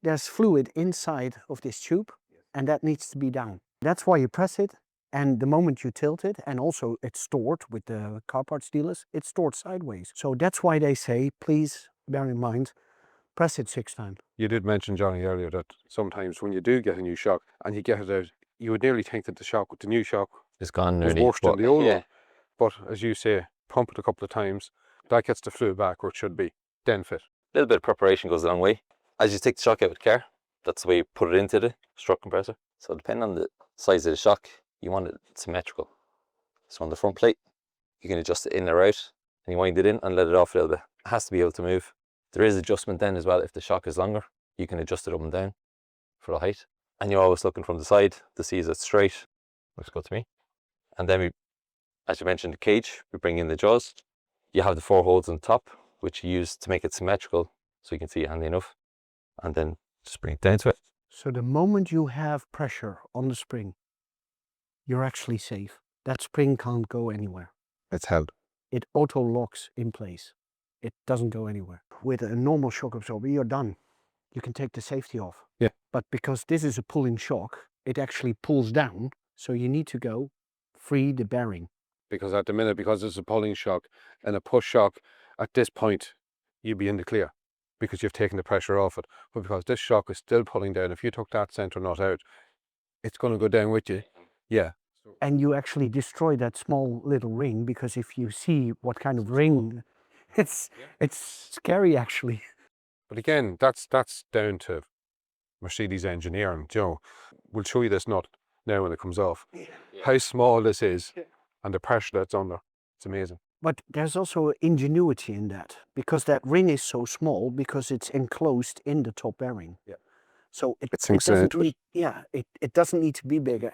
There's fluid inside of this tube, and that needs to be down. That's why you press it, and the moment you tilt it, and also it's stored with the car parts dealers, it's stored sideways. So that's why they say, please bear in mind, press it 6 times. You did mention, Johnny, earlier that sometimes when you do get a new shock and you get it out, you would nearly think that the new shock It's gone was nearly. worse than the old one. But as you say, pump it a couple of times, that gets the fluid back where it should be, then fit. A little bit of preparation goes a long way. As you take the shock out of the car, that's the way you put it into the strut compressor. So depending on the size of the shock, you want it symmetrical. So on the front plate, you can adjust it in or out, and you wind it in and let it off a little bit. It has to be able to move. There is adjustment then as well. If the shock is longer, you can adjust it up and down for the height. And you're always looking from the side to see is it straight. Looks good to me. And then we, as you mentioned, the cage, we bring in the jaws. You have the 4 holes on top, which you use to make it symmetrical so you can see it handy enough. And then just bring it down to it. So the moment you have pressure on the spring, you're actually safe. That spring can't go anywhere. It's held. It auto locks in place. It doesn't go anywhere. With a normal shock absorber, you're done. You can take the safety off. Yeah. But because this is a pulling shock, it actually pulls down. So you need to go free the bearing. Because at the minute, because it's a pulling shock and a push shock, at this point, you'd be in the clear because you've taken the pressure off it. But because this shock is still pulling down, if you took that centre nut out, it's going to go down with you. Yeah. And you actually destroy that small little ring, because if you see what kind of ring, it's scary actually. But again, that's down to Mercedes engineering. Joe, we'll show you this nut now when it comes off. How small this is and the pressure that's under. It's amazing. But there's also ingenuity in that, because that ring is so small because it's enclosed in the top bearing. Yeah. So it sinks doesn't into it. need, it doesn't need to be bigger.